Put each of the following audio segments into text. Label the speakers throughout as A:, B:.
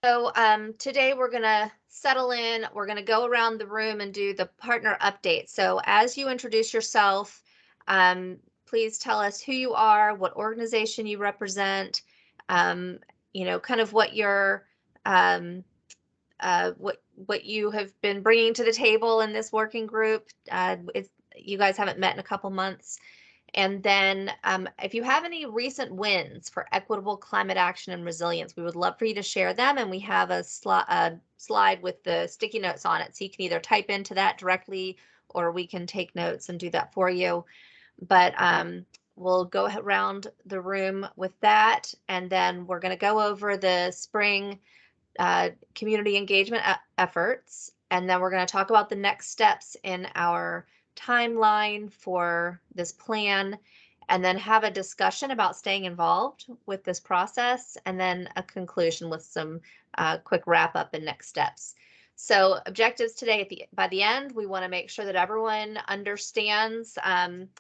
A: So today we're going to settle in. We're going to go around the room and do the partner update. So as you introduce yourself, please tell us who you are, what organization you represent, kind of what your what you have been bringing to the table in this working group. You guys haven't met in a couple months. And then if you have any recent wins for equitable climate action and resilience, we would love for you to share them. And we have a slide with the sticky notes on it. So you can either type into that directly or we can take notes and do that for you. But we'll go around the room with that. And then we're going to go over the spring community engagement efforts. And then we're going to talk about the next steps in our timeline for this plan, and then have a discussion about staying involved with this process, and then a conclusion with some quick wrap up and next steps. So objectives today, by the end, we want to make sure that everyone understands,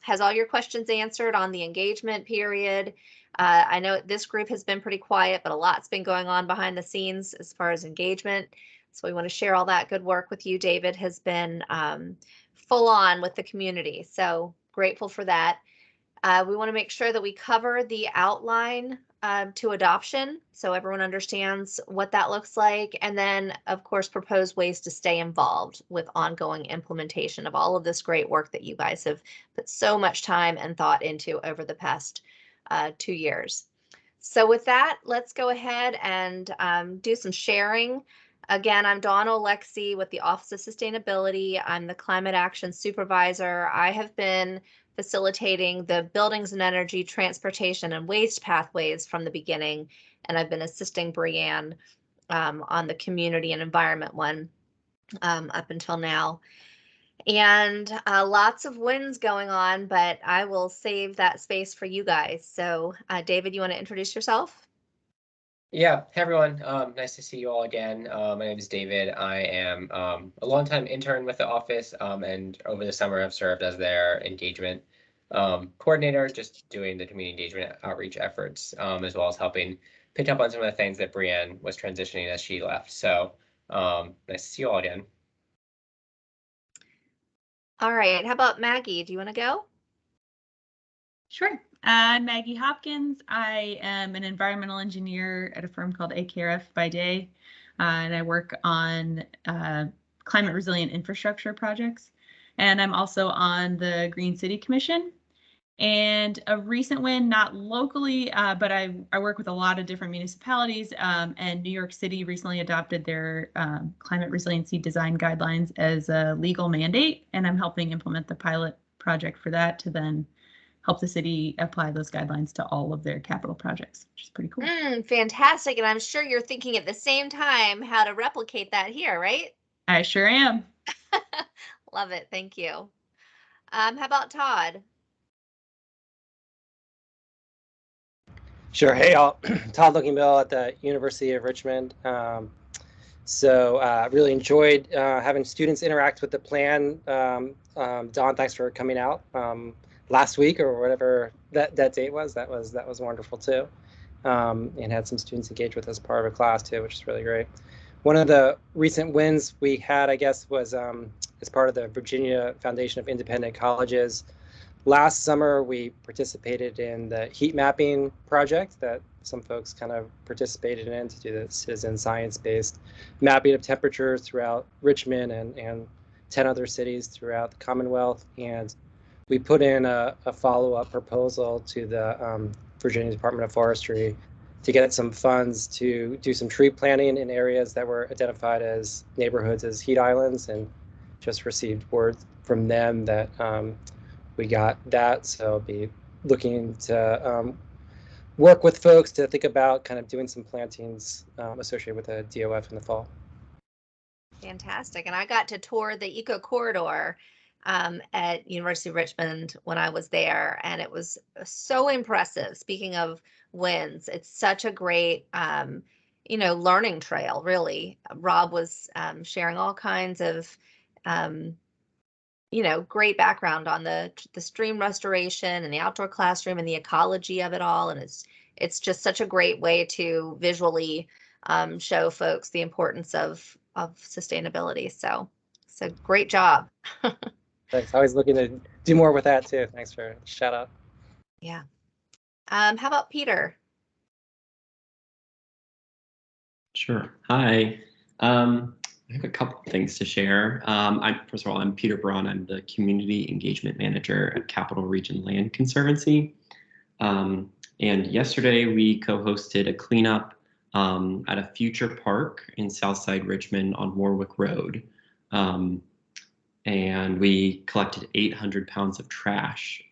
A: has all your questions answered on the engagement period. I know this group has been pretty quiet, but a lot's been going on behind the scenes as far as engagement. So we want to share all that good work with you. David has been full on with the community, so grateful for that. We want to make sure that we cover the outline to adoption so everyone understands what that looks like, and then of course propose ways to stay involved with ongoing implementation of all of this great work that you guys have put so much time and thought into over the past 2 years. So with that, let's go ahead and do some sharing. Again, I'm Dawn Alexi with the Office of Sustainability. I'm the Climate Action Supervisor. I have been facilitating the buildings and energy, transportation, and waste pathways from the beginning, and I've been assisting Brianne on the community and environment one up until now. And lots of wins going on, but I will save that space for you guys. So David, you want to introduce yourself?
B: Yeah, hey everyone, nice to see you all again. My name is David. I am a longtime intern with the office, and over the summer I've served as their engagement coordinator, just doing the community engagement outreach efforts, as well as helping pick up on some of the things that Brianne was transitioning as she left. So nice to see you all again.
A: All right, how about Maggie? Do you want to go?
C: Sure. I'm Maggie Hopkins. I am an environmental engineer at a firm called AKRF by day, and I work on climate resilient infrastructure projects. And I'm also on the Green City Commission. And a recent win, not locally, but I work with a lot of different municipalities, and New York City recently adopted their climate resiliency design guidelines as a legal mandate, and I'm helping implement the pilot project for that to then help the city apply those guidelines to all of their capital projects, which is pretty cool.
A: Fantastic. And I'm sure you're thinking at the same time how to replicate that here, right?
C: I sure am.
A: Love it. Thank you. How about Todd?
D: Sure. Hey, all. Todd Lookingbill at the University of Richmond. Really enjoyed having students interact with the plan. Dawn, thanks for coming out last week or whatever that date was. That was wonderful too, and had some students engage with us as part of a class too, which is really great. One of the recent wins we had, I guess, was as part of the Virginia Foundation of Independent Colleges. Last summer, we participated in the heat mapping project that some folks kind of participated in to do the citizen science-based mapping of temperatures throughout Richmond and 10 other cities throughout the Commonwealth. And we put in a follow-up proposal to the Virginia Department of Forestry to get some funds to do some tree planting in areas that were identified as neighborhoods as heat islands, and just received word from them that we got that. So I'll be looking to work with folks to think about kind of doing some plantings associated with the DOF in the fall.
A: Fantastic. And I got to tour the Eco Corridor at University of Richmond when I was there, and it was so impressive. Speaking of wins, it's such a great learning trail, really. Rob was sharing all kinds of great background on the stream restoration and the outdoor classroom and the ecology of it all, and it's just such a great way to visually show folks the importance of sustainability. So great job.
D: Thanks. Always looking to do more with that too. Thanks for the shout out.
A: Yeah. How about Peter?
E: Sure. Hi. I have a couple of things to share. First of all, I'm Peter Braun. I'm the Community Engagement Manager at Capital Region Land Conservancy. And yesterday we co-hosted a cleanup at a future park in Southside Richmond on Warwick Road. And we collected 800 pounds of trash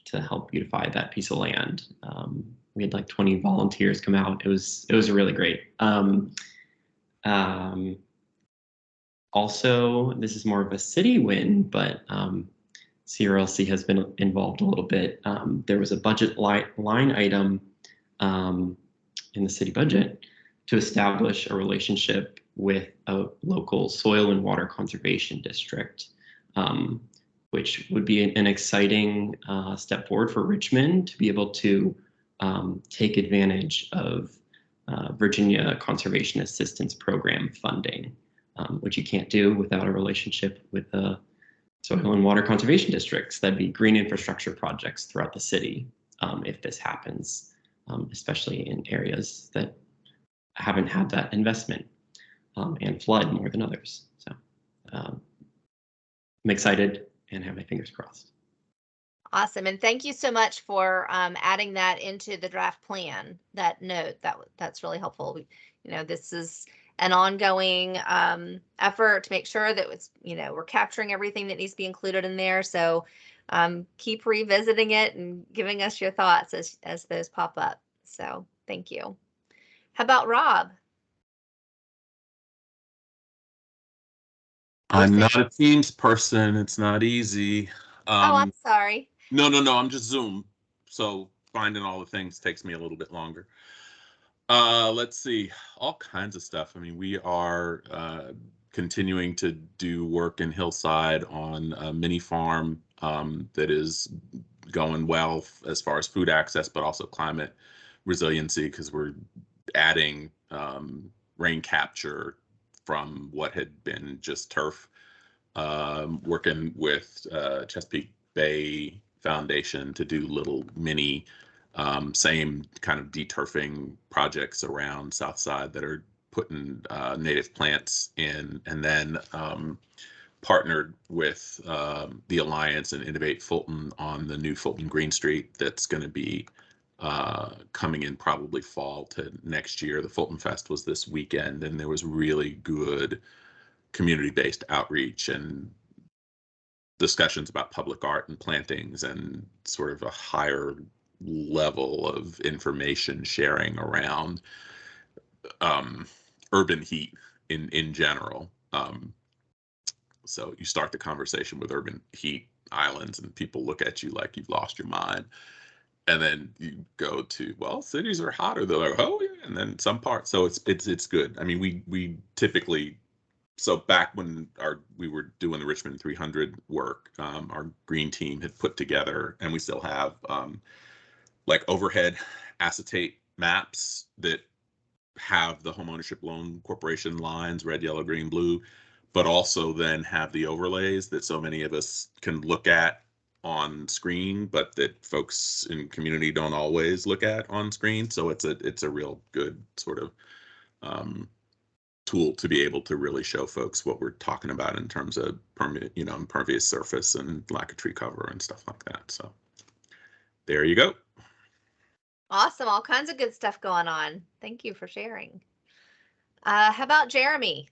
E: to help beautify that piece of land. We had like 20 volunteers come out. It was really great. Also, this is more of a city win, but CRLC has been involved a little bit. There was a budget line item in the city budget to establish a relationship with a local soil and water conservation district, which would be an exciting step forward for Richmond to be able to take advantage of Virginia Conservation Assistance Program funding, which you can't do without a relationship with the soil and water conservation districts. That'd be green infrastructure projects throughout the city if this happens, especially in areas that haven't had that investment and flood more than others. So I'm excited and have my fingers crossed.
A: Awesome. And thank you so much for adding that into the draft plan, that note. That's really helpful. This is an ongoing effort to make sure that we're capturing everything that needs to be included in there. So keep revisiting it and giving us your thoughts as those pop up. So thank you. How about Rob?
F: I'm not a Teams person. It's not easy.
A: Oh, I'm sorry.
F: No. I'm just Zoom. So finding all the things takes me a little bit longer. Let's see. All kinds of stuff. I mean, we are continuing to do work in Hillside on a mini farm that is going well as far as food access, but also climate resiliency, because we're adding rain capture from what had been just turf. Working with Chesapeake Bay Foundation to do little mini same kind of deturfing projects around Southside that are putting native plants in, and then partnered with the Alliance and Innovate Fulton on the new Fulton Green Street that's going to be coming in probably fall to next year. The Fulton Fest was this weekend, and there was really good community-based outreach and discussions about public art and plantings and sort of a higher level of information sharing around urban heat in general. So you start the conversation with urban heat islands and people look at you like you've lost your mind. And then you go to, well, cities are hotter. They're like, oh yeah. And then some parts. So it's good. I mean, we typically, so back when we were doing the Richmond 300 work, our green team had put together, and we still have like overhead acetate maps that have the homeownership loan corporation lines, red, yellow, green, blue, but also then have the overlays that so many of us can look at on screen, but that folks in community don't always look at on screen. So it's a real good sort of tool to be able to really show folks what we're talking about in terms of impervious surface and lack of tree cover and stuff like that. So there you go.
A: Awesome. All kinds of good stuff going on. Thank you for sharing. How about Jeremy?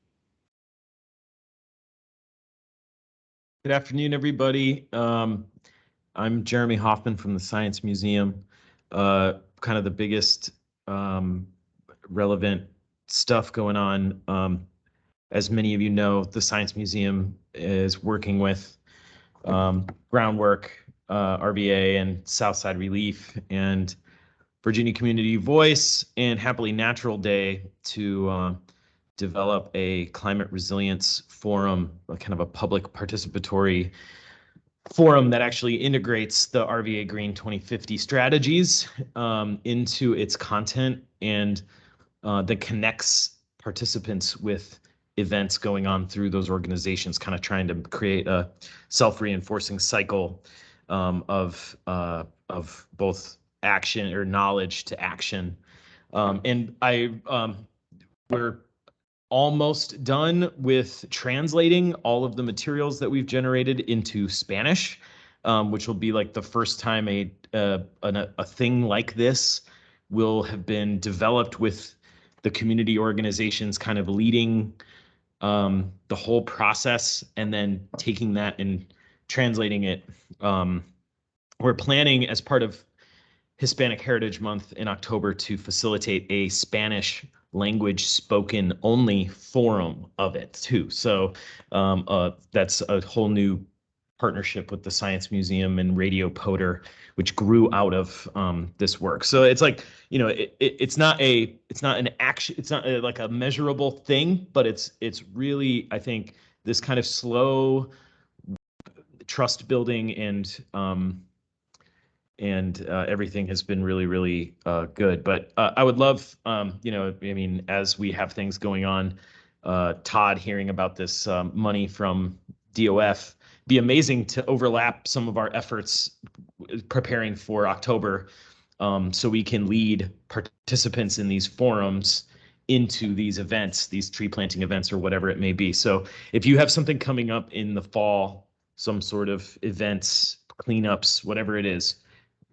G: Good afternoon, everybody. I'm Jeremy Hoffman from the Science Museum. Kind of the biggest relevant stuff going on. As many of you know, the Science Museum is working with Groundwork, RVA, and Southside Relief, and Virginia Community Voice, and Happily Natural Day to develop a climate resilience forum, kind of a public participatory forum that actually integrates the RVAgreen 2050 strategies into its content. And that connects participants with events going on through those organizations, kind of trying to create a self-reinforcing cycle of both action or knowledge to action. And we're almost done with translating all of the materials that we've generated into Spanish, which will be like the first time a thing like this will have been developed with the community organizations kind of leading the whole process and then taking that and translating it. We're planning as part of Hispanic Heritage Month in October to facilitate a Spanish language spoken only forum of it too. So that's a whole new partnership with the Science Museum and Radio Poder, which grew out of this work. So it's like, you know, it's not an action, it's not like a measurable thing, but it's really, I think, this kind of slow trust building and everything has been really, really good. But I would love, you know, I mean, as we have things going on, Todd hearing about this money from DOF, be amazing to overlap some of our efforts preparing for October, so we can lead participants in these forums into these events, these tree planting events or whatever it may be. So if you have something coming up in the fall, some sort of events, cleanups, whatever it is,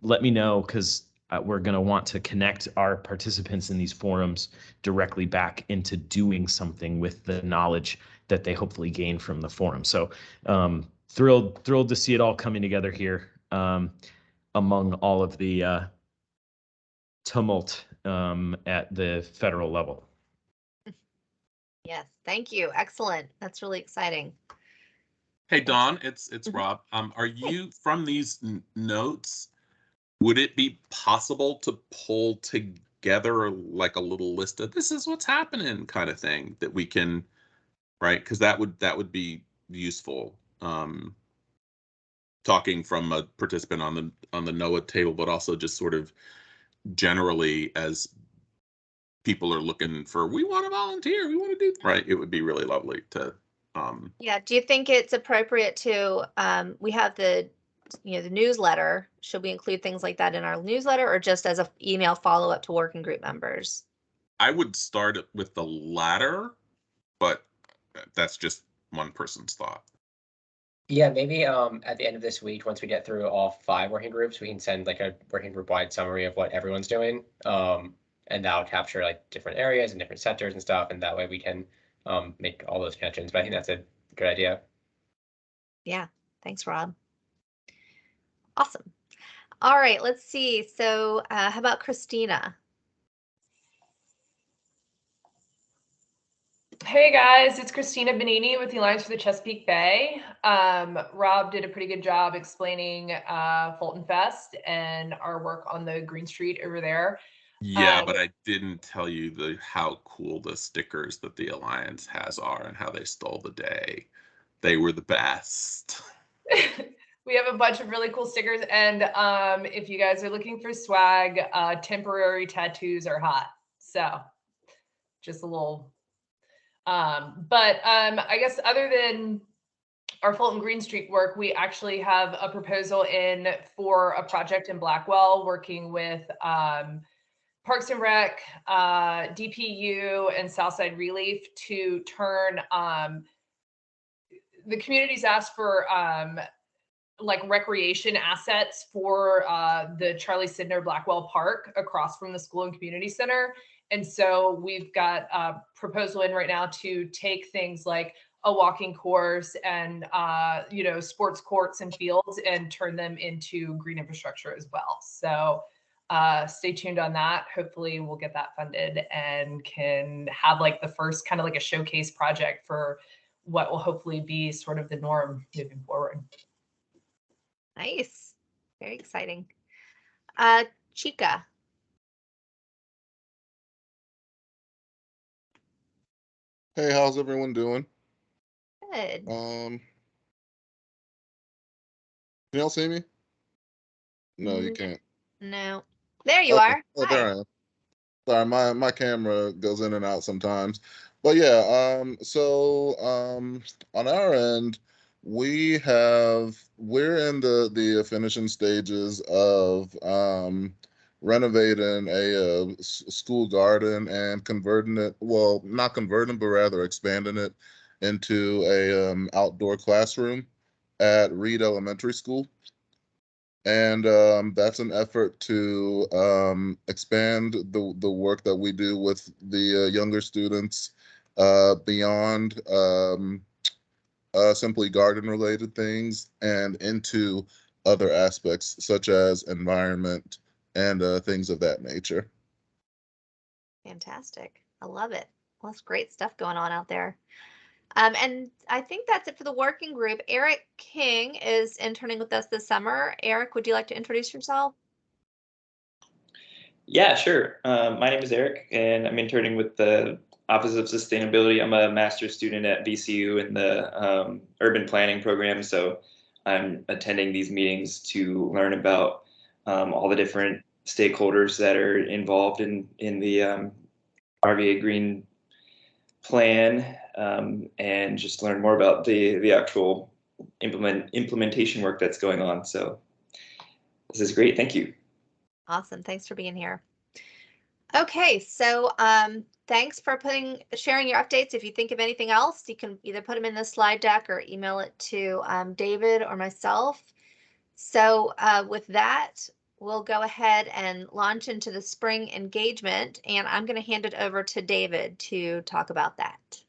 G: let me know, because we're going to want to connect our participants in these forums directly back into doing something with the knowledge that they hopefully gain from the forum. So thrilled to see it all coming together here among all of the tumult at the federal level.
A: Yes, thank you. Excellent. That's really exciting.
F: Hey, Dawn, it's Rob. Are you from these notes? Would it be possible to pull together like a little list of this is what's happening kind of thing that we can, right? Because that would be useful. Talking from a participant on the NOAA table, but also just sort of generally as people are looking for, we want to volunteer, we want to do, right? It would be really lovely to.
A: Yeah. Do you think it's appropriate to, we have the newsletter. Should we include things like that in our newsletter or just as an email follow-up to working group members?
F: I would start with the latter, but that's just one person's thought.
B: Yeah, maybe at the end of this week, once we get through all 5 working groups, we can send like a working group wide summary of what everyone's doing. And that'll capture like different areas and different sectors and stuff. And that way we can make all those connections. But I think that's a good idea.
A: Yeah. Thanks, Rob. Awesome. All right, let's see. So how about Christina?
H: Hey guys, it's Christina Benini with the Alliance for the Chesapeake Bay. Rob did a pretty good job explaining Fulton Fest and our work on the Green Street over there.
F: Yeah, but I didn't tell you how cool the stickers that the Alliance has are and how they stole the day. They were the best.
H: We have a bunch of really cool stickers, and if you guys are looking for swag, temporary tattoos are hot. So just a little. But I guess other than our Fulton Green Street work, we actually have a proposal in for a project in Blackwell working with Parks and Rec, DPU, and Southside Relief to turn the community's asked for like recreation assets for the Charlie Sidner Blackwell Park across from the school and community center. And so we've got a proposal in right now to take things like a walking course and, sports courts and fields and turn them into green infrastructure as well. So stay tuned on that. Hopefully we'll get that funded and can have like the first kind of like a showcase project for what will hopefully be sort of the norm moving forward.
A: Nice. Very exciting. Chica.
I: Hey, how's everyone doing?
A: Good.
I: Can y'all see me? No, you can't.
A: No. There you
I: Okay.
A: are.
I: Oh, there I am. Sorry, my camera goes in and out sometimes. But yeah, on our end, we're in the finishing stages of renovating a school garden and converting it, well, not converting, but rather expanding it into a outdoor classroom at Reed Elementary School. And that's an effort to expand the work that we do with the younger students beyond simply garden-related things and into other aspects such as environment and things of that nature.
A: Fantastic. I love it. Well, that's great stuff going on out there. And I think that's it for the working group. Eric King is interning with us this summer. Eric, would you like to introduce yourself?
J: Yeah, sure. My name is Eric, and I'm interning with the Office of Sustainability. I'm a master's student at VCU in the urban planning program, so I'm attending these meetings to learn about all the different stakeholders that are involved in the RVAgreen plan, and just learn more about the actual implementation work that's going on. So this is great. Thank you.
A: Awesome. Thanks for being here. Okay, so thanks for sharing your updates. If you think of anything else, you can either put them in the slide deck or email it to David or myself. So with that, we'll go ahead and launch into the spring engagement, and I'm going to hand it over to David to talk about that.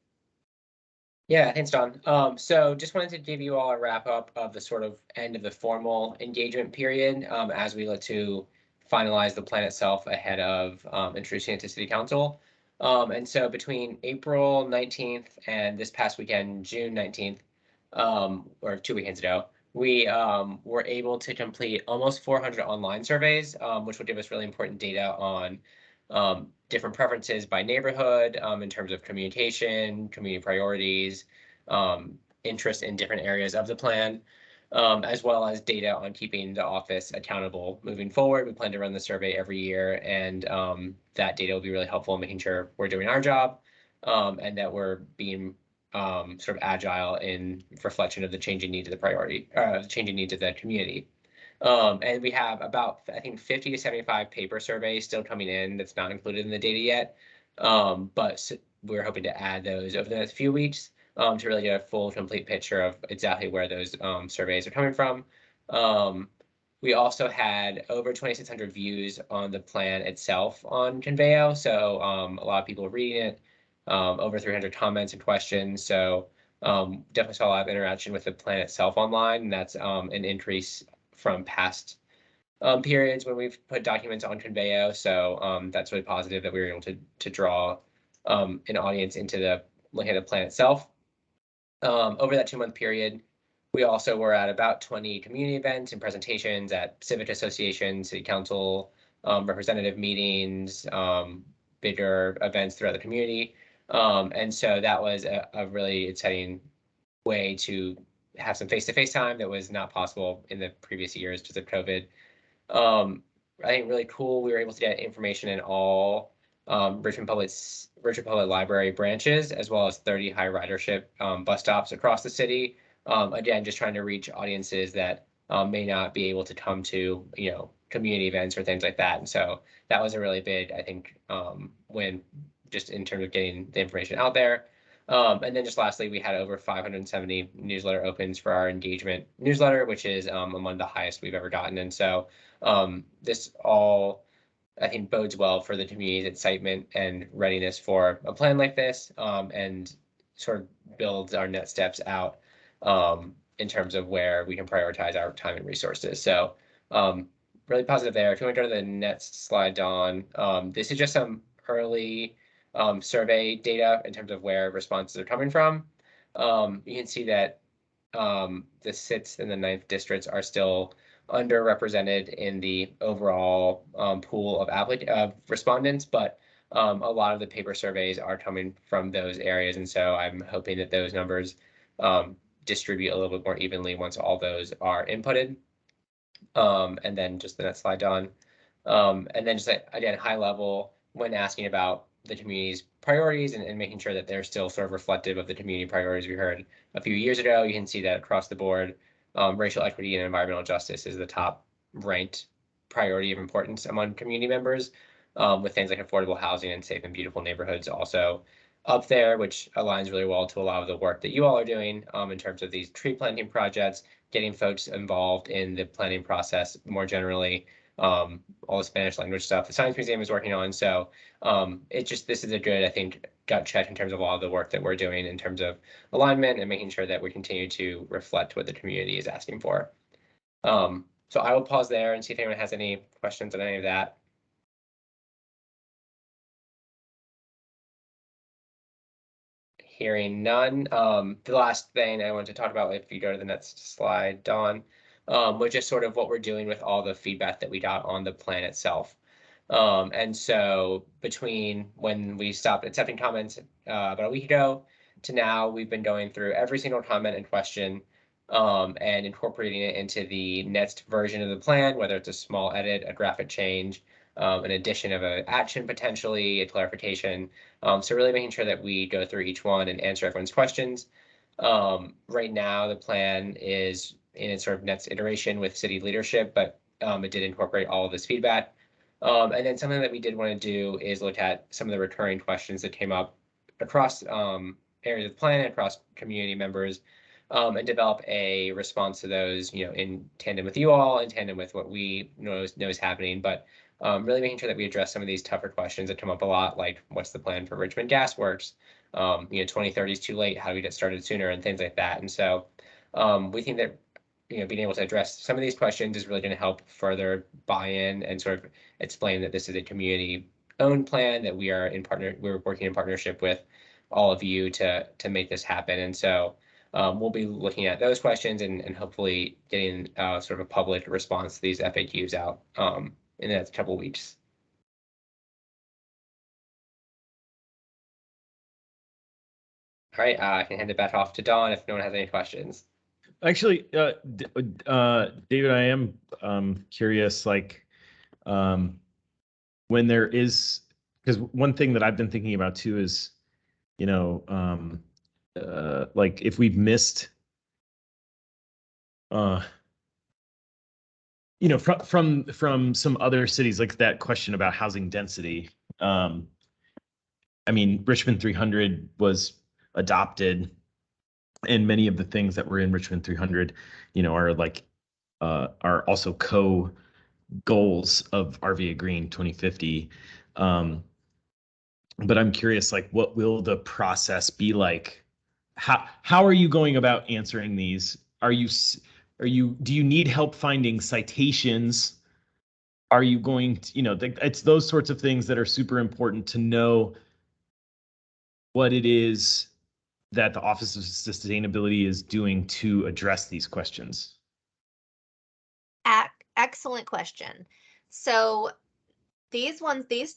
B: Yeah, thanks, Don. So just wanted to give you all a wrap up of the sort of end of the formal engagement period as we look to finalize the plan itself ahead of introducing it to City Council. And so between April 19th and this past weekend, June 19th, or 2 weekends ago, we were able to complete almost 400 online surveys, which will give us really important data on different preferences by neighborhood in terms of communication, community priorities, interest in different areas of the plan, as well as data on keeping the office accountable moving forward. We plan to run the survey every year, and that data will be really helpful in making sure we're doing our job and that we're being sort of agile in reflection of the changing needs of the changing needs of the community. And we have about, I think, 50 to 75 paper surveys still coming in that's not included in the data yet. But we're hoping to add those over the next few weeks to really get a full, complete picture of exactly where those surveys are coming from. We also had over 2,600 views on the plan itself on Conveo. So a lot of people reading it, over 300 comments and questions. So definitely saw a lot of interaction with the plan itself online. And that's an increase from past periods when we've put documents on Conveo. So that's really positive that we were able to draw an audience into looking at the plan itself. Over that 2-month period, we also were at about 20 community events and presentations at civic associations, city council, representative meetings, bigger events throughout the community. And so that was a really exciting way to have some face-to-face time that was not possible in the previous years because of COVID. I think really cool, we were able to get information in all Richmond Public Library branches, as well as 30 high ridership bus stops across the city. Again, just trying to reach audiences that may not be able to come to, community events or things like that. And so that was a really big, I think, win just in terms of getting the information out there. And then just lastly, we had over 570 newsletter opens for our engagement newsletter, which is among the highest we've ever gotten. And so this all, I think, bodes well for the community's excitement and readiness for a plan like this, and sort of builds our next steps out in terms of where we can prioritize our time and resources. So really positive there. If you want to go to the next slide, Dawn, this is just some early survey data in terms of where responses are coming from. You can see that the 6th and the 9th districts are still underrepresented in the overall pool of respondents, but a lot of the paper surveys are coming from those areas. And so I'm hoping that those numbers distribute a little bit more evenly once all those are inputted. And then just the next slide, Don. And then just again, high level, when asking about the community's priorities and making sure that they're still sort of reflective of the community priorities we heard a few years ago. You can see that across the board, racial equity and environmental justice is the top ranked priority of importance among community members, with things like affordable housing and safe and beautiful neighborhoods also up there, which aligns really well to a lot of the work that you all are doing in terms of these tree planting projects, getting folks involved in the planning process more generally, all the Spanish language stuff the Science Museum is working on. So this is a good, I think, gut check in terms of all of the work that we're doing in terms of alignment and making sure that we continue to reflect what the community is asking for. So I will pause there and see if anyone has any questions on any of that. Hearing none. The last thing I wanted to talk about, if you go to the next slide, Dawn, was just sort of what we're doing with all the feedback that we got on the plan itself. And so between when we stopped accepting comments about a week ago to now, we've been going through every single comment and question and incorporating it into the next version of the plan, whether it's a small edit, a graphic change, an addition of an action, potentially a clarification. So really making sure that we go through each one and answer everyone's questions. Right now, the plan is in its sort of next iteration with city leadership, but it did incorporate all of this feedback. And then something that we did want to do is look at some of the recurring questions that came up across areas of the plan, across community members, and develop a response to those, in tandem with you all, in tandem with what we know is happening. But really making sure that we address some of these tougher questions that come up a lot, like what's the plan for Richmond Gas Works? 2030 is too late. How do we get started sooner, and things like that. And so we think that being able to address some of these questions is really going to help further buy-in and sort of explain that this is a community-owned plan, that we're working in partnership with all of you to make this happen. And so we'll be looking at those questions and hopefully getting sort of a public response to these FAQs out in the next couple of weeks. All right, I can hand it back off to Dawn if no one has any questions.
G: Actually, David, I am curious, like, when there is, because one thing that I've been thinking about too is, like if we've missed, from some other cities, like that question about housing density. I mean, Richmond 300 was adopted, and many of the things that were in Richmond 300, are like are also goals of RVAgreen 2050. But I'm curious, like, what will the process be like? How are you going about answering these? Do you need help finding citations? Are you going to, it's those sorts of things that are super important to know what it is that the Office of Sustainability is doing to address these questions.
A: Excellent question. So these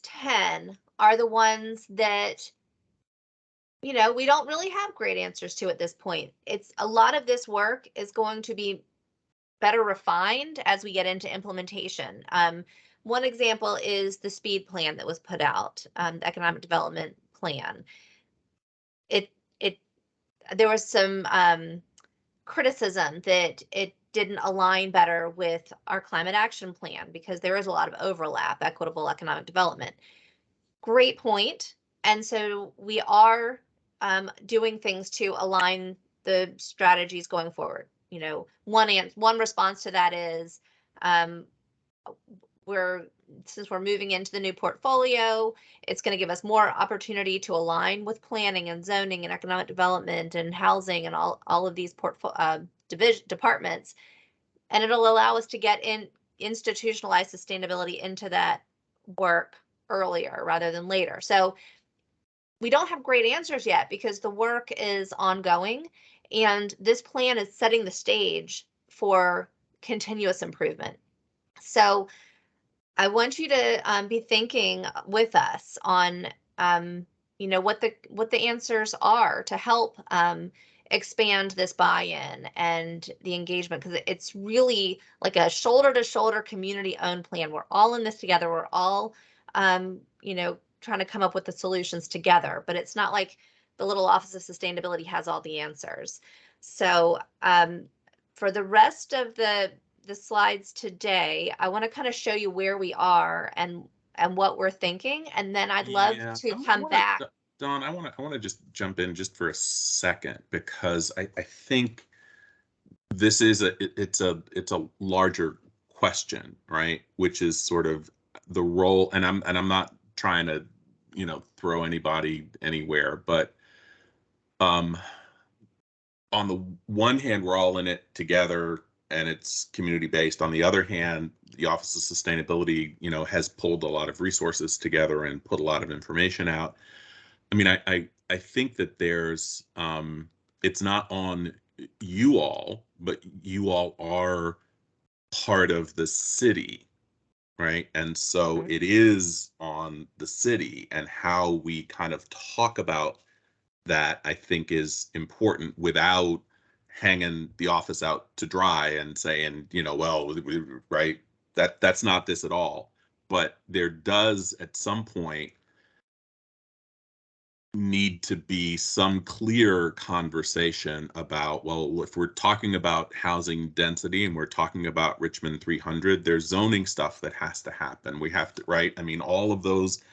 A: 10 are the ones that, we don't really have great answers to at this point. It's a lot of this work is going to be better refined as we get into implementation. One example is the speed plan that was put out, the economic development plan. There was some criticism that it didn't align better with our climate action plan because there is a lot of overlap, equitable economic development. Great point. And so we are doing things to align the strategies going forward. One response to that is since we're moving into the new portfolio, it's going to give us more opportunity to align with planning and zoning and economic development and housing and all of these departments. And it'll allow us to get institutionalized sustainability into that work earlier rather than later. So we don't have great answers yet because the work is ongoing, and this plan is setting the stage for continuous improvement. So I want you to be thinking with us on, what the answers are to help expand this buy-in and the engagement, because it's really like a shoulder-to-shoulder community-owned plan. We're all in this together. We're all trying to come up with the solutions together, but it's not like the little Office of Sustainability has all the answers. So for the rest of the slides today, I want to kind of show you where we are and what we're thinking, and then I'd love to come back.
F: Dawn, I want to just jump in just for a second, because I think this is it's a larger question, right? Which is sort of the role, and I'm not trying to throw anybody anywhere, but on the one hand, we're all in it together and it's community based. On the other hand, the Office of Sustainability, has pulled a lot of resources together and put a lot of information out. I mean, I think that there's it's not on you all, but you all are part of the city, right? And so it is on the city, and how we kind of talk about that, I think, is important, without hanging the office out to dry and saying, well, right, that's not this at all. But there does at some point need to be some clear conversation about, well, if we're talking about housing density and we're talking about Richmond 300, there's zoning stuff that has to happen. We have to, right? I mean, all of those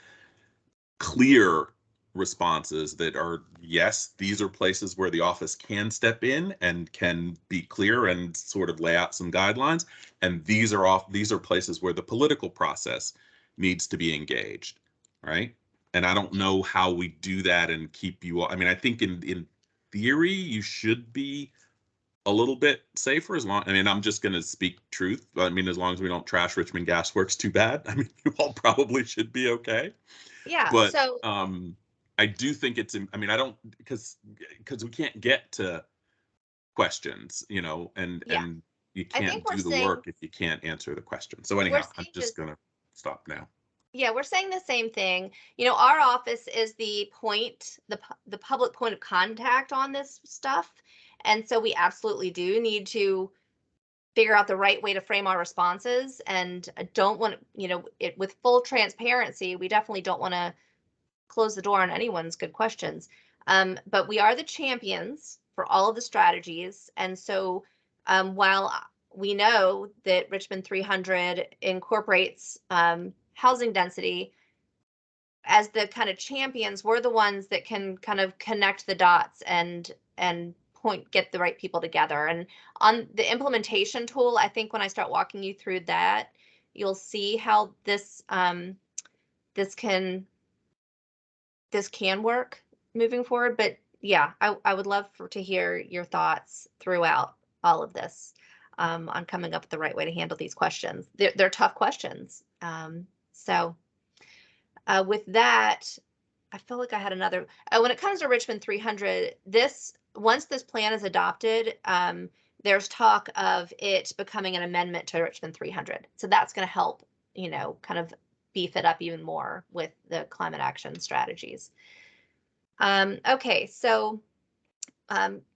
F: clear responses that are, yes, these are places where the office can step in and can be clear and sort of lay out some guidelines. And these are places where the political process needs to be engaged, right? And I don't know how we do that and keep you, I mean, I think in theory, you should be a little bit safer, I'm just going to speak truth. I mean, as long as we don't trash Richmond Gas Works too bad, I mean, you all probably should be okay.
A: Yeah.
F: But
A: so
F: I do think I don't, because we can't get to questions, and you can't do the work if you can't answer the question. So anyhow, I'm just going to stop now.
A: Yeah, we're saying the same thing. Our office is the public point of contact on this stuff. And so we absolutely do need to figure out the right way to frame our responses, and don't want, with full transparency, we definitely don't want to close the door on anyone's good questions. But we are the champions for all of the strategies. And so while we know that Richmond 300 incorporates housing density, as the kind of champions, we're the ones that can kind of connect the dots and get the right people together. And on the implementation tool, I think when I start walking you through that, you'll see how this can work moving forward. But yeah, I would love to hear your thoughts throughout all of this on coming up with the right way to handle these questions. They're tough questions. So with that, I feel like I had another. When it comes to Richmond 300, once this plan is adopted, there's talk of it becoming an amendment to Richmond 300. So that's going to help, kind of beef it up even more with the climate action strategies. Okay, so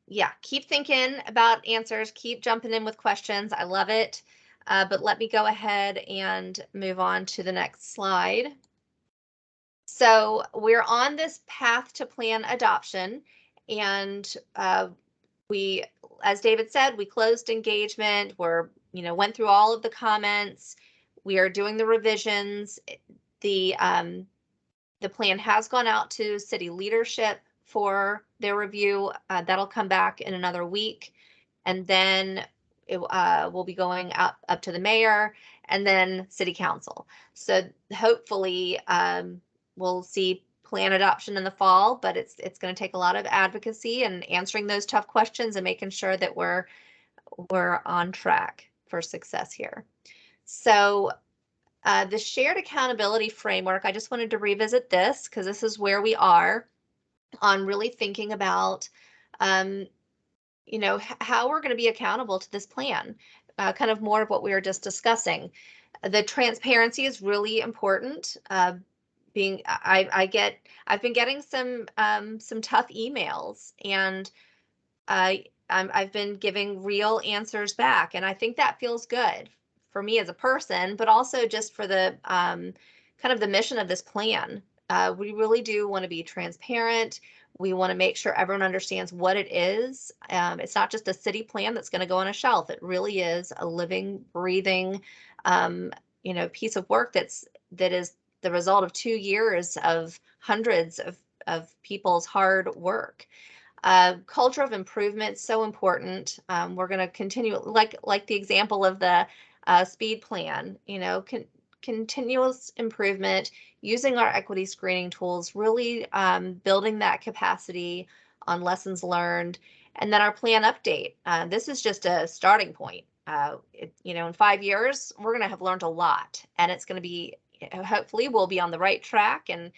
A: yeah, keep thinking about answers, keep jumping in with questions. I love it. But let me go ahead and move on to the next slide. So we're on this path to plan adoption, and we, as David said, we closed engagement. We're, went through all of the comments. We are doing the revisions. The plan has gone out to city leadership for their review. That'll come back in another week, and then it will be going up to the mayor and then city council. So hopefully we'll see plan adoption in the fall, but it's going to take a lot of advocacy and answering those tough questions and making sure that we're on track for success here. So the shared accountability framework, I just wanted to revisit this because this is where we are on really thinking about, how we're going to be accountable to this plan, kind of more of what we were just discussing. The transparency is really important. I've been getting some tough emails, and I've been giving real answers back, and I think that feels good for me as a person, but also just for the kind kind of the mission of this plan. We really do want to be transparent. We want to make sure everyone understands what it is. It's not just a city plan that's going to go on a shelf. It really is a living, breathing, piece of work that is the result of 2 years of hundreds of people's hard work. Culture of improvement, so important. We're going to continue, like the example of the speed plan, continuous improvement, using our equity screening tools, really building that capacity on lessons learned, and then our plan update. This is just a starting point. In 5 years, we're going to have learned a lot, and it's going to be, hopefully we'll be on the right track, and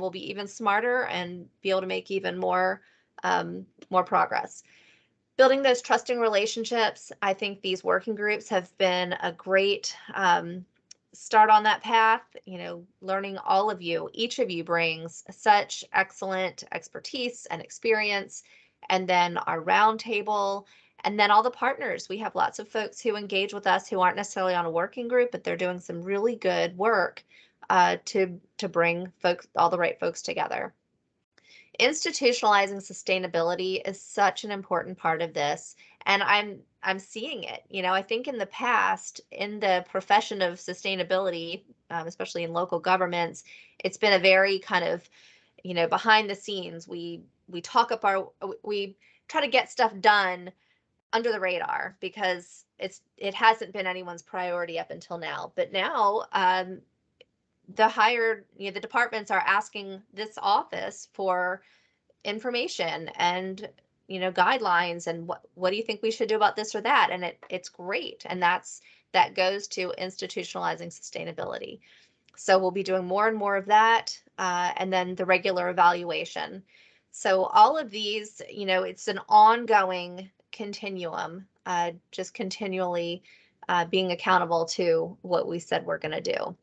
A: we'll be even smarter and be able to make even more progress. Building those trusting relationships. I think these working groups have been a great start on that path. Learning all of you, each of you brings such excellent expertise and experience. And then our roundtable, and then all the partners. We have lots of folks who engage with us who aren't necessarily on a working group, but they're doing some really good work to bring all the right folks together. Institutionalizing sustainability is such an important part of this, and I'm seeing it. I think in the past, in the profession of sustainability, especially in local governments, it's been a very kind of, behind the scenes. We we try to get stuff done under the radar because it hasn't been anyone's priority up until now. But now, the departments are asking this office for information and guidelines, and what do you think we should do about this or that, and it's great, and that goes to institutionalizing sustainability. So we'll be doing more and more of that, and then the regular evaluation. So all of these, it's an ongoing continuum, just continually being accountable to what we said we're going to do.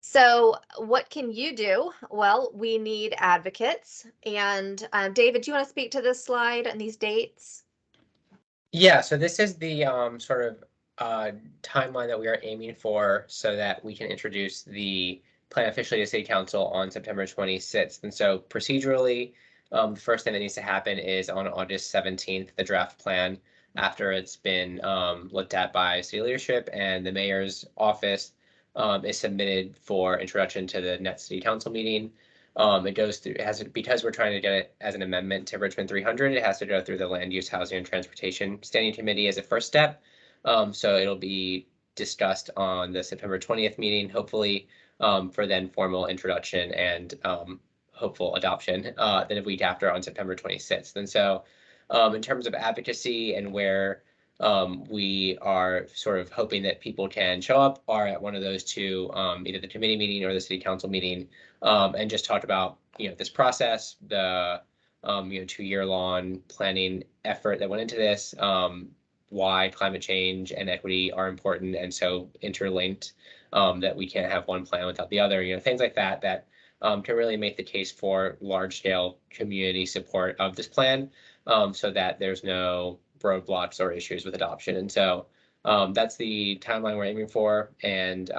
A: So what can you do? Well, we need advocates. And David, do you want to speak to this slide and these dates?
B: Yeah, so this is the sort of timeline that we are aiming for so that we can introduce the plan officially to City Council on September 26th. And so procedurally, the first thing that needs to happen is on August 17th, the draft plan, after it's been looked at by city leadership and the mayor's office, is submitted for introduction to the next City Council meeting. It goes through, because we're trying to get it as an amendment to Richmond 300, it has to go through the Land Use, Housing, and Transportation Standing Committee as a first step. So it'll be discussed on the September 20th meeting, hopefully, for then formal introduction and hopeful adoption then a week after on September 26th. And so in terms of advocacy and where we are sort of hoping that people can show up are at one of those two, either the committee meeting or the City Council meeting, and just talk about this process, the 2-year-long planning effort that went into this, why climate change and equity are important and so interlinked, that we can't have one plan without the other, things like that can really make the case for large-scale community support of this plan, so that there's no roadblocks or issues with adoption. And so that's the timeline we're aiming for. And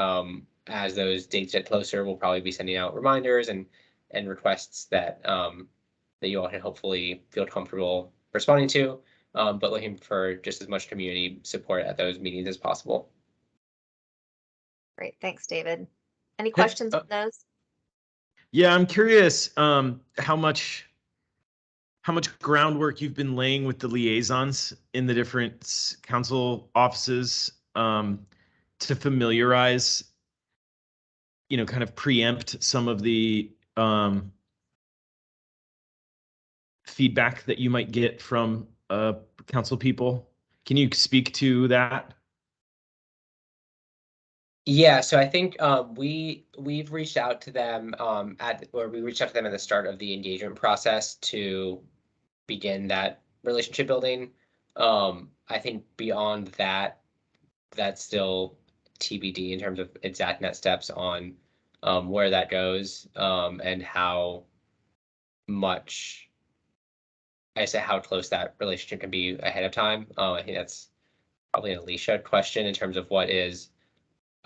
B: as those dates get closer, we'll probably be sending out reminders and requests that that you all can hopefully feel comfortable responding to, but looking for just as much community support at those meetings as possible.
A: Great, thanks, David. Any questions on those?
G: Yeah, I'm curious how much groundwork you've been laying with the liaisons in the different council offices to familiarize, kind of preempt some of the feedback that you might get from council people. Can you speak to that?
B: Yeah, so I think we've reached out to them we reached out to them at the start of the engagement process to begin that relationship building. I think beyond that, that's still TBD in terms of exact next steps on where that goes, and how much, how close that relationship can be ahead of time. I think that's probably an Alicia question in terms of what is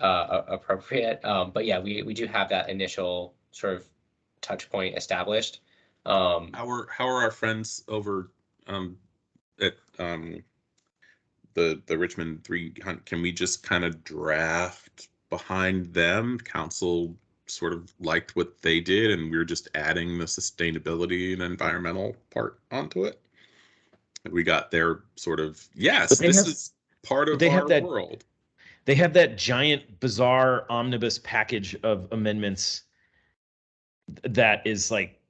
B: appropriate. But yeah, we do have that initial sort of touch point established.
F: How are our friends over at the Richmond 300? Can we just kind of draft behind them? Council sort of liked what they did, and we're just adding the sustainability and environmental part onto it. We got their sort of, yes, this is part of our world.
G: They have that giant, bizarre omnibus package of amendments that is like,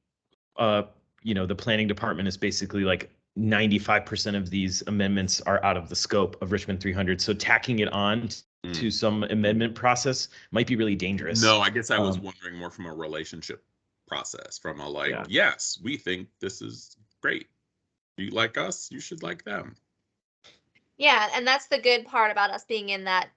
G: the planning department is basically like 95% of these amendments are out of the scope of Richmond 300. So tacking it on to some amendment process might be really dangerous.
F: No, I guess I was wondering more from a relationship process, from a like, yes, we think this is great. You like us, you should like them.
A: Yeah, and that's the good part about us being in that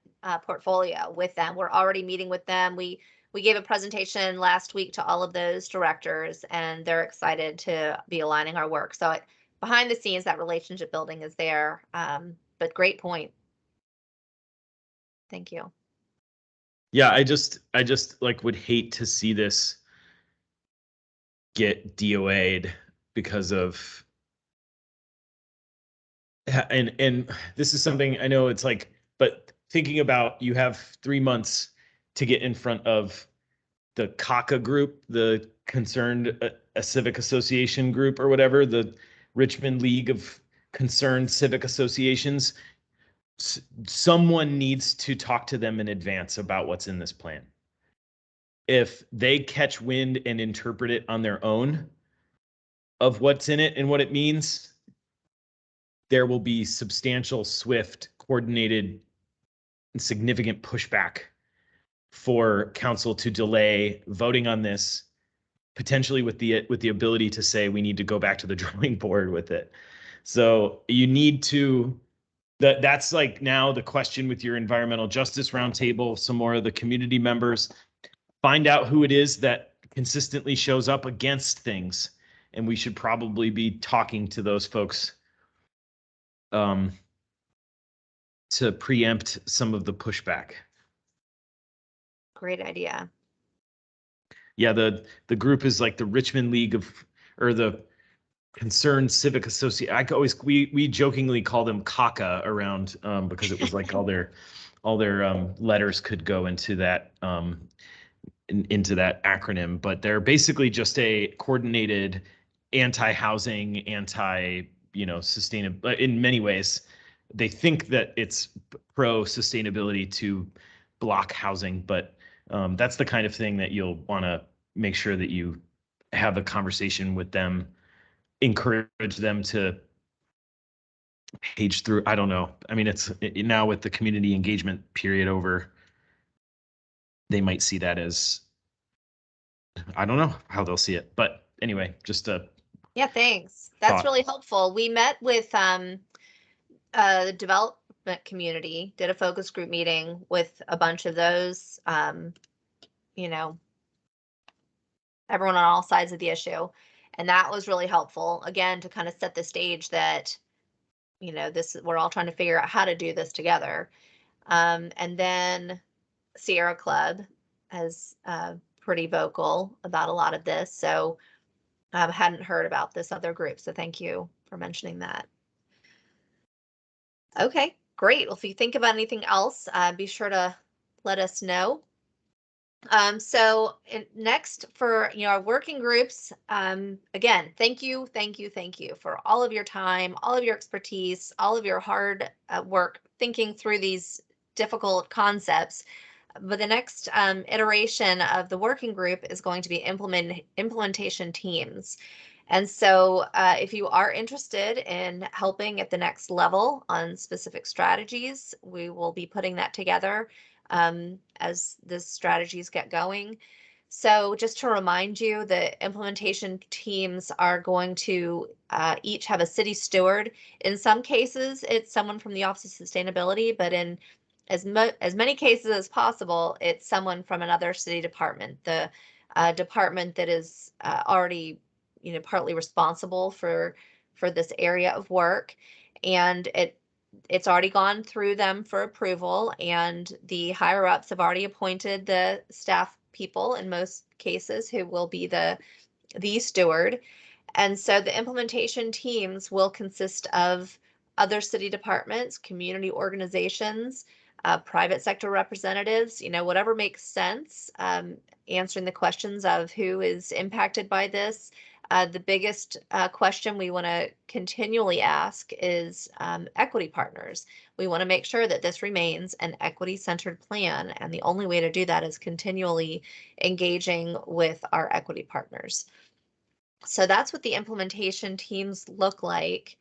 A: portfolio with them. We're already meeting with them. We gave a presentation last week to all of those directors, and they're excited to be aligning our work. So behind the scenes, that relationship building is there. But great point. Thank you.
G: Yeah, I just like would hate to see this get DOA'd because of, and this is something I know it's like, but thinking about, you have 3 months to get in front of the CACA group, the Concerned a Civic Association group or whatever, the Richmond League of Concerned Civic Associations. Someone needs to talk to them in advance about what's in this plan. If they catch wind and interpret it on their own of what's in it and what it means, there will be substantial, swift, coordinated, and significant pushback for council to delay voting on this, potentially with the ability to say we need to go back to the drawing board with it. So you need to, that's like now the question with your environmental justice roundtable, some more of the community members, find out who it is that consistently shows up against things. And we should probably be talking to those folks to preempt some of the pushback.
A: Great idea.
G: Yeah, the group is like the Richmond League of, or the Concerned Civic Association. We jokingly call them CACA around because it was like all their letters could go into that into that acronym, but they're basically just a coordinated anti-housing, sustainable, in many ways. They think that it's pro-sustainability to block housing, but that's the kind of thing that you'll want to make sure that you have a conversation with them, encourage them to page through. I don't know. I mean, it's now with the community engagement period over, they might see that as, I don't know how they'll see it, but anyway, just a
A: yeah, thanks. That's
G: thought.
A: really helpful. We met with the development community, did a focus group meeting with a bunch of those, everyone on all sides of the issue. And that was really helpful, again, to kind of set the stage that, we're all trying to figure out how to do this together. And then Sierra Club is pretty vocal about a lot of this. So I hadn't heard about this other group. So thank you for mentioning that. Okay, great. Well, if you think about anything else, be sure to let us know. Next for our working groups, again, thank you for all of your time, all of your expertise, all of your hard work thinking through these difficult concepts. But the next iteration of the working group is going to be implementation teams. And so if you are interested in helping at the next level on specific strategies, we will be putting that together as the strategies get going. So just to remind you, the implementation teams are going to each have a city steward. In some cases, it's someone from the Office of Sustainability, but in as many cases as possible, it's someone from another city department, the department that is already partly responsible for this area of work. And it's already gone through them for approval, and the higher ups have already appointed the staff people in most cases who will be the steward. And so the implementation teams will consist of other city departments, community organizations, private sector representatives, whatever makes sense, answering the questions of who is impacted by this. The biggest question we want to continually ask is equity partners. We want to make sure that this remains an equity-centered plan, and the only way to do that is continually engaging with our equity partners. So that's what the implementation teams look like.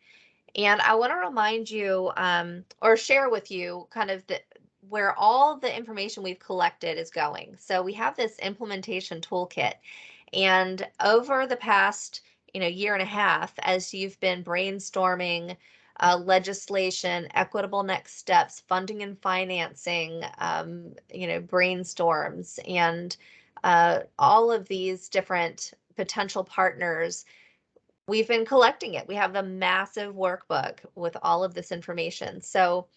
A: And I want to remind you or share with you kind of where all the information we've collected is going. So we have this implementation toolkit, and over the past year and a half, as you've been brainstorming legislation, equitable next steps, funding and financing, brainstorms, and all of these different potential partners, we've been collecting it. We have a massive workbook with all of this information. So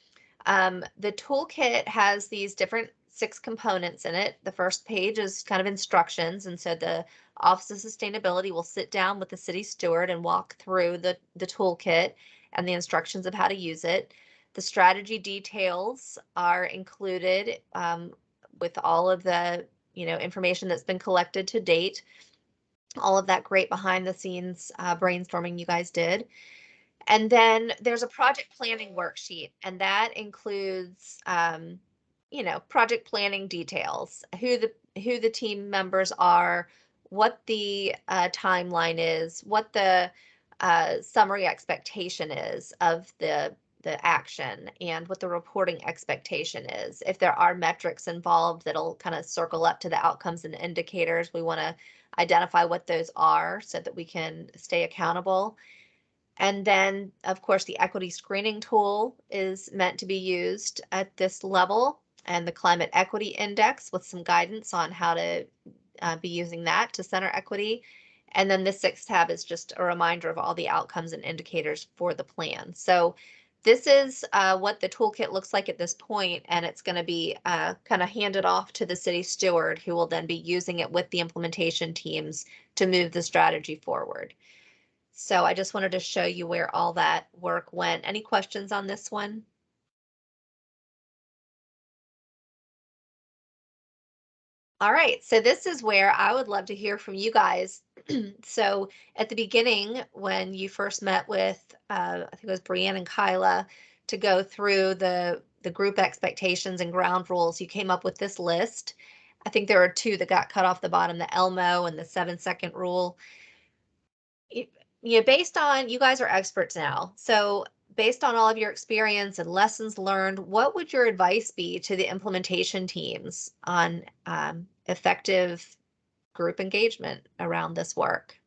A: the toolkit has these different 6 components in it. The first page is kind of instructions. And so the Office of Sustainability will sit down with the city steward and walk through the toolkit and the instructions of how to use it. The strategy details are included with all of the information that's been collected to date. All of that great behind the scenes brainstorming you guys did. And then there's a project planning worksheet, and that includes, project planning details, who the team members are, what the timeline is, what the summary expectation is of the action, and what the reporting expectation is. If there are metrics involved that'll kind of circle up to the outcomes and indicators, we want to identify what those are so that we can stay accountable. And then, of course, the equity screening tool is meant to be used at this level, and the climate equity index with some guidance on how to be using that to center equity. And then the 6th tab is just a reminder of all the outcomes and indicators for the plan. So this is what the toolkit looks like at this point, and it's going to be kind of handed off to the city steward, who will then be using it with the implementation teams to move the strategy forward. So I just wanted to show you where all that work went. Any questions on this one? All right, so this is where I would love to hear from you guys. So at the beginning, when you first met with, I think it was Brianne and Kyla, to go through the group expectations and ground rules, you came up with this list. I think there are 2 that got cut off the bottom, the Elmo and the 7-second rule. Based on, you guys are experts now, so based on all of your experience and lessons learned, what would your advice be to the implementation teams on effective group engagement around this work?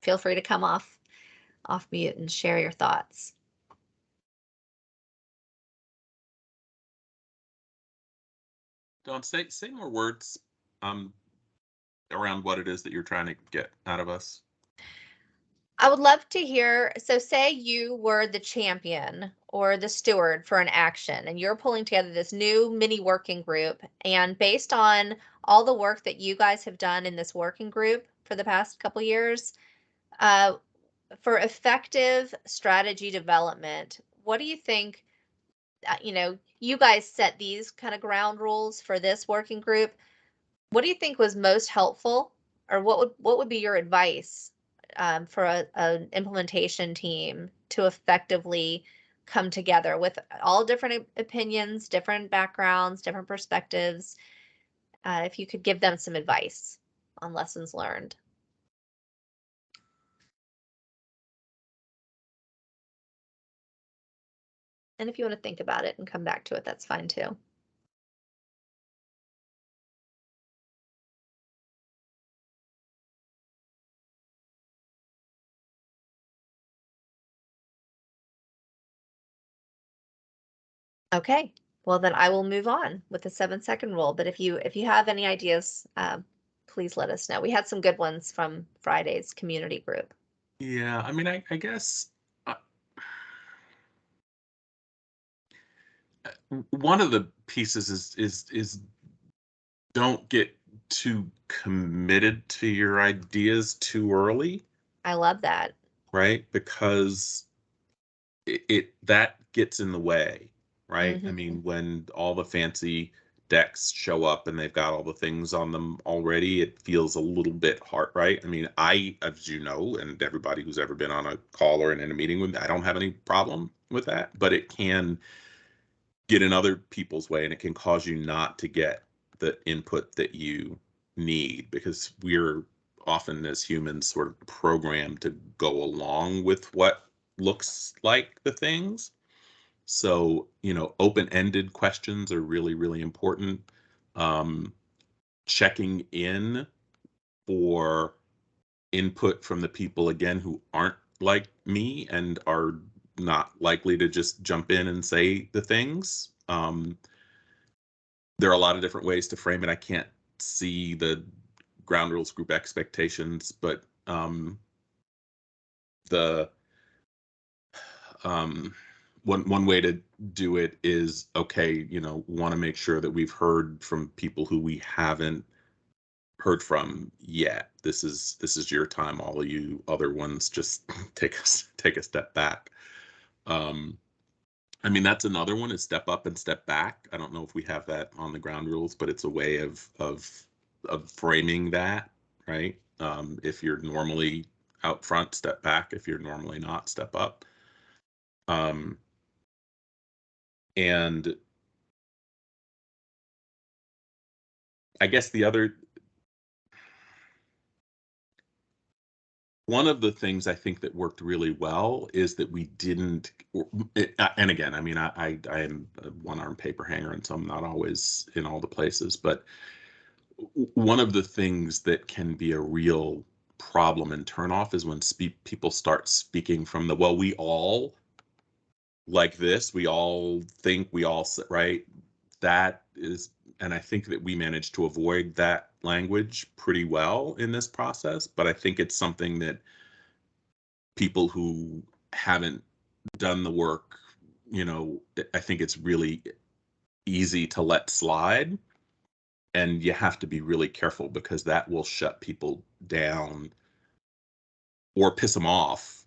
A: Feel free to come off mute and share your thoughts.
F: Dawn, say more words around what it is that you're trying to get out of us.
A: I would love to hear, so say you were the champion or the steward for an action, and you're pulling together this new mini working group, and based on all the work that you guys have done in this working group for the past couple years, for effective strategy development, what do you think, you guys set these kind of ground rules for this working group. What do you think was most helpful, or what would be your advice for an implementation team to effectively come together with all different opinions, different backgrounds, different perspectives? If you could give them some advice on lessons learned. And if you want to think about it and come back to it, that's fine too. Okay, well then I will move on with the 7-second rule. But if you have any ideas, please let us know. We had some good ones from Friday's community group.
F: Yeah, I mean, I guess one of the pieces is don't get too committed to your ideas too early.
A: I love that.
F: Right? Because it that gets in the way, right? I mean, when all the fancy decks show up and they've got all the things on them already, it feels a little bit hard, right? I mean, as you know, and everybody who's ever been on a call or in a meeting with me, I don't have any problem with that, but it can get in other people's way, and it can cause you not to get the input that you need, because we're often as humans sort of programmed to go along with what looks like the things. So, open-ended questions are really, really important. Checking in for input from the people, again, who aren't like me and are not likely to just jump in and say the things. There are a lot of different ways to frame it. I can't see the ground rules group expectations, but one way to do it is, okay, want to make sure that we've heard from people who we haven't heard from yet. This is your time. All of you other ones, just take a step back. I mean, that's another one, is step up and step back. I don't know if we have that on the ground rules, but it's a way of framing that, right? If you're normally out front, step back. If you're normally not, step up. And I guess one of the things I think that worked really well is that we didn't, and again, I mean, I am a one-armed paper hanger, and so I'm not always in all the places, but one of the things that can be a real problem and turnoff is when people start speaking from well, we all like this, we all think, we all, right? That is, and I think that we managed to avoid that language pretty well in this process, but I think it's something that people who haven't done the work, I think it's really easy to let slide, and you have to be really careful, because that will shut people down or piss them off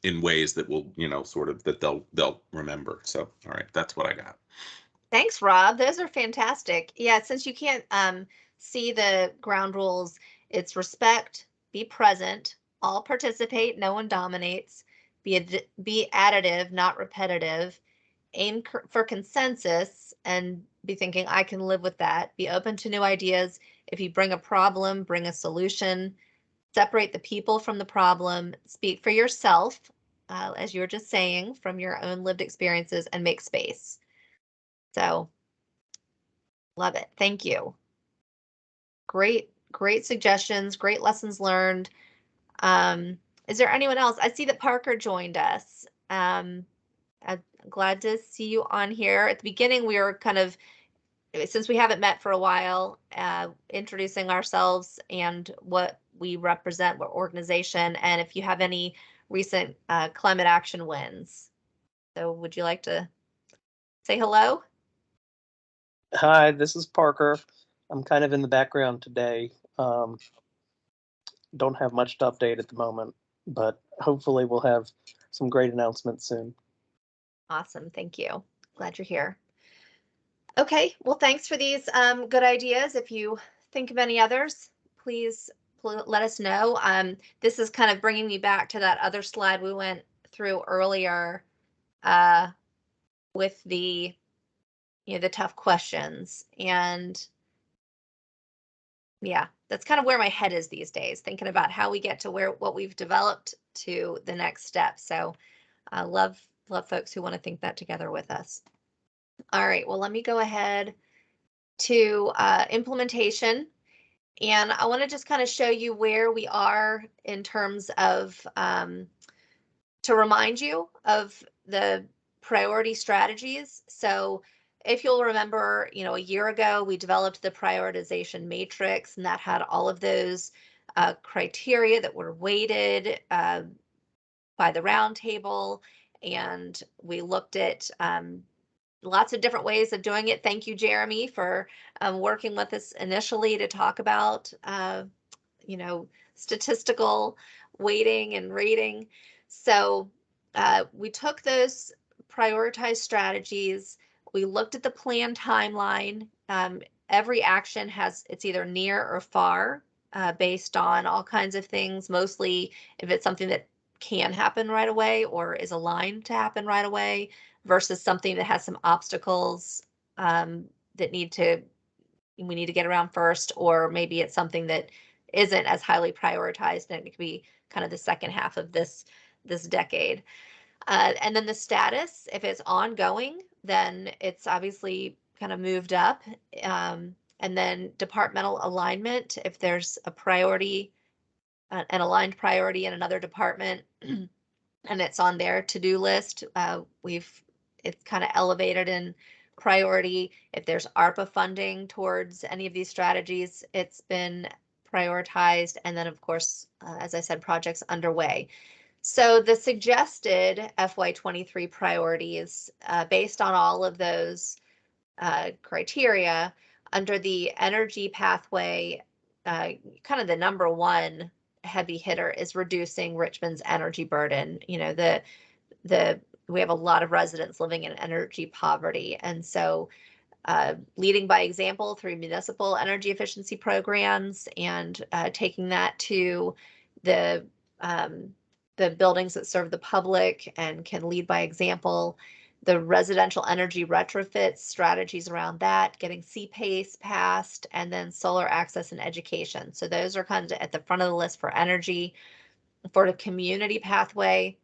F: in ways that will, sort of, that they'll remember. So, all right, that's what I got.
A: Thanks, Rob. Those are fantastic. Yeah, since you can't see the ground rules, it's respect, be present, all participate, no one dominates, be additive, not repetitive, aim for consensus, and be thinking, I can live with that. Be open to new ideas. If you bring a problem, bring a solution. Separate the people from the problem. Speak for yourself, as you were just saying, from your own lived experiences, and make space. So, love it. Thank you. Great suggestions, great lessons learned. Is there anyone else? I see that Parker joined us. I'm glad to see you on here. At the beginning, we were kind of, since we haven't met for a while, introducing ourselves and what we represent, what organization, and if you have any recent climate action wins. So would you like to say hello?
K: Hi, this is Parker. I'm kind of in the background today. Don't have much to update at the moment, but hopefully we'll have some great announcements soon.
A: Awesome. Thank you. Glad you're here. Okay. Well, thanks for these good ideas. If you think of any others, please let us know. This is kind of bringing me back to that other slide we went through earlier with the tough questions. And yeah, that's kind of where my head is these days, thinking about how we get to what we've developed to the next step. So I love folks who want to think that together with us. All right, well, let me go ahead to implementation. And I want to just kind of show you where we are in terms of, to remind you of the priority strategies. So if you'll remember, a year ago, we developed the prioritization matrix, and that had all of those criteria that were weighted by the roundtable. and we looked at lots of different ways of doing it. Thank you, Jeremy, for working with us initially to talk about, statistical weighting and rating. So we took those prioritized strategies. We looked at the plan timeline. Every action it's either near or far based on all kinds of things, mostly if it's something that can happen right away or is aligned to happen right away versus something that has some obstacles that we need to get around first, or maybe it's something that isn't as highly prioritized and it could be kind of the second half of this decade. And then the status, if it's ongoing, then it's obviously kind of moved up. And then departmental alignment, if there's a priority, an aligned priority in another department, and it's on their to-do list, it's kind of elevated in priority. If there's ARPA funding towards any of these strategies, it's been prioritized. And then, of course, as I said, projects underway. So the suggested FY23 priorities, based on all of those criteria, under the energy pathway, kind of the number one heavy hitter is reducing Richmond's energy burden. We have a lot of residents living in energy poverty, and so leading by example through municipal energy efficiency programs and taking that to the buildings that serve the public and can lead by example. The residential energy retrofit strategies around that, getting CPACE passed, and then solar access and education. So those are kind of at the front of the list for energy. For the community pathway,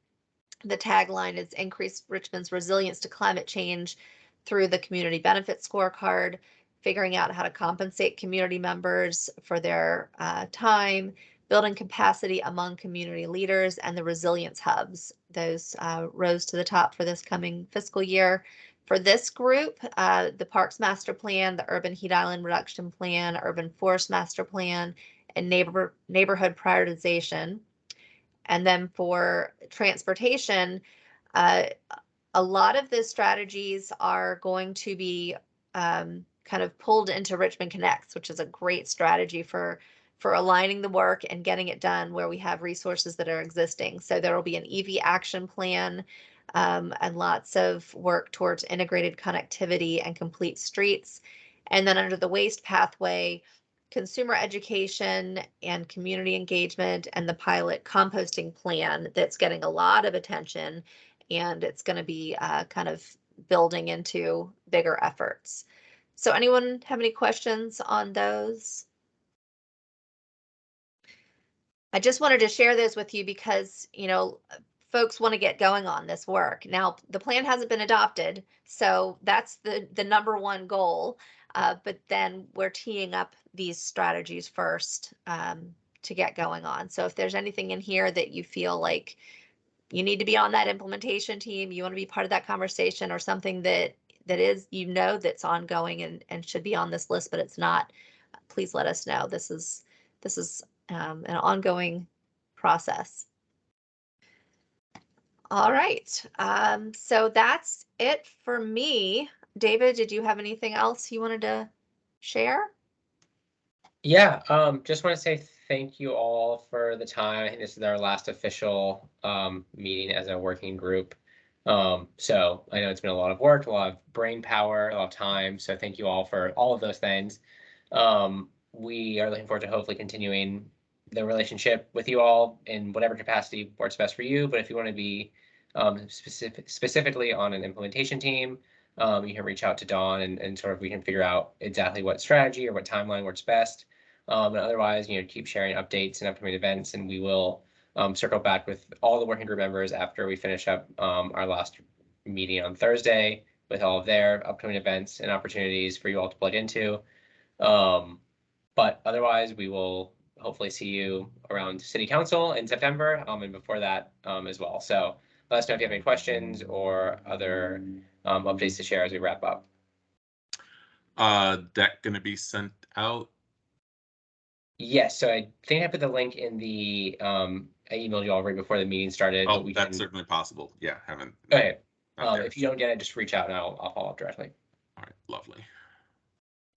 A: the tagline is increase Richmond's resilience to climate change through the community benefit scorecard, figuring out how to compensate community members for their time, building capacity among community leaders, and the resilience hubs. Those rose to the top for this coming fiscal year. For this group, the Parks Master Plan, the Urban Heat Island Reduction Plan, Urban Forest Master Plan, and neighborhood prioritization. And then for transportation, a lot of the strategies are going to be kind of pulled into Richmond Connects, which is a great strategy for aligning the work and getting it done where we have resources that are existing. So there will be an EV action plan and lots of work towards integrated connectivity and complete streets. And then under the waste pathway, consumer education and community engagement, and the pilot composting plan that's getting a lot of attention, and it's going to be kind of building into bigger efforts. So anyone have any questions on those? I just wanted to share this with you because, folks want to get going on this work. Now, the plan hasn't been adopted, so that's the number one goal. But then we're teeing up these strategies first to get going on. So if there's anything in here that you feel like you need to be on that implementation team, you want to be part of that conversation, or something that is, that's ongoing and should be on this list, but it's not, please let us know. This is an ongoing process. All right, so that's it for me. David, did you have anything else you wanted to share?
B: Yeah, just want to say thank you all for the time. I think this is our last official meeting as a working group. So I know it's been a lot of work, a lot of brain power, a lot of time. So thank you all for all of those things. We are looking forward to hopefully continuing the relationship with you all in whatever capacity works best for you. But if you want to be specifically on an implementation team, you can reach out to Dawn and sort of we can figure out exactly what strategy or what timeline works best. And otherwise, keep sharing updates and upcoming events, and we will circle back with all the working group members after we finish up our last meeting on Thursday with all of their upcoming events and opportunities for you all to plug into. But otherwise, we will hopefully see you around City Council in September and before that as well. So let us know if you have any questions or other updates to share as we wrap up.
F: That going to be sent out?
B: Yes, so I think I put the link in the emailed you all right before the meeting started.
F: Oh,
B: but we
F: that's
B: can.
F: certainly possible. Yeah, haven't.
B: Okay.
F: not there.
B: If you don't get it, just reach out and I'll follow up directly.
F: All right, lovely.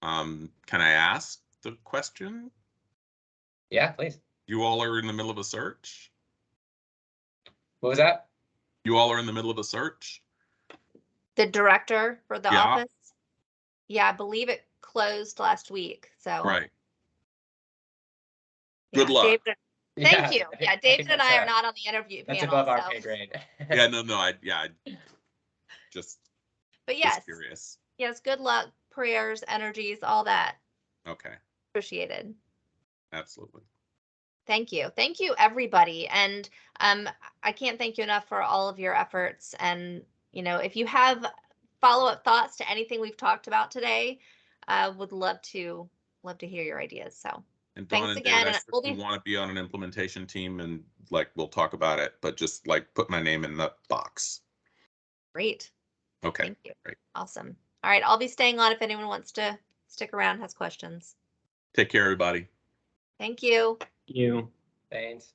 F: Can I ask the question?
B: Yeah, please.
F: You all are in the middle of a search?
B: What was that?
F: You all are in the middle of a search?
A: The director for the
F: Yeah.
A: office? Yeah, I believe it closed last week, so.
F: Right.
A: yeah,
F: Good luck.
A: David, thank you.
B: I
A: Yeah,
B: think
A: David and I
B: that's,
A: are not on the interview
B: That's
A: panel,
B: above our
A: so.
B: pay grade.
F: Yeah, no, I just
A: But yes,
F: curious.
A: yes, good luck, prayers, energies, all that.
F: Okay,
A: Appreciated.
F: absolutely.
A: Thank you. Thank you, everybody. And I can't thank you enough for all of your efforts. And, if you have follow-up thoughts to anything we've talked about today, would love to hear your ideas. So
F: And Dawn
A: thanks
F: and
A: again.
F: David,
A: And
F: I
A: we'll
F: certainly
A: be
F: want to be on an implementation team, and we'll talk about it, but just put my name in the box.
A: great.
F: Okay.
A: Thank you.
F: Great.
A: Awesome. All right. I'll be staying on if anyone wants to stick around, has questions.
F: Take care, everybody.
A: Thank you.
E: You.
B: Thanks.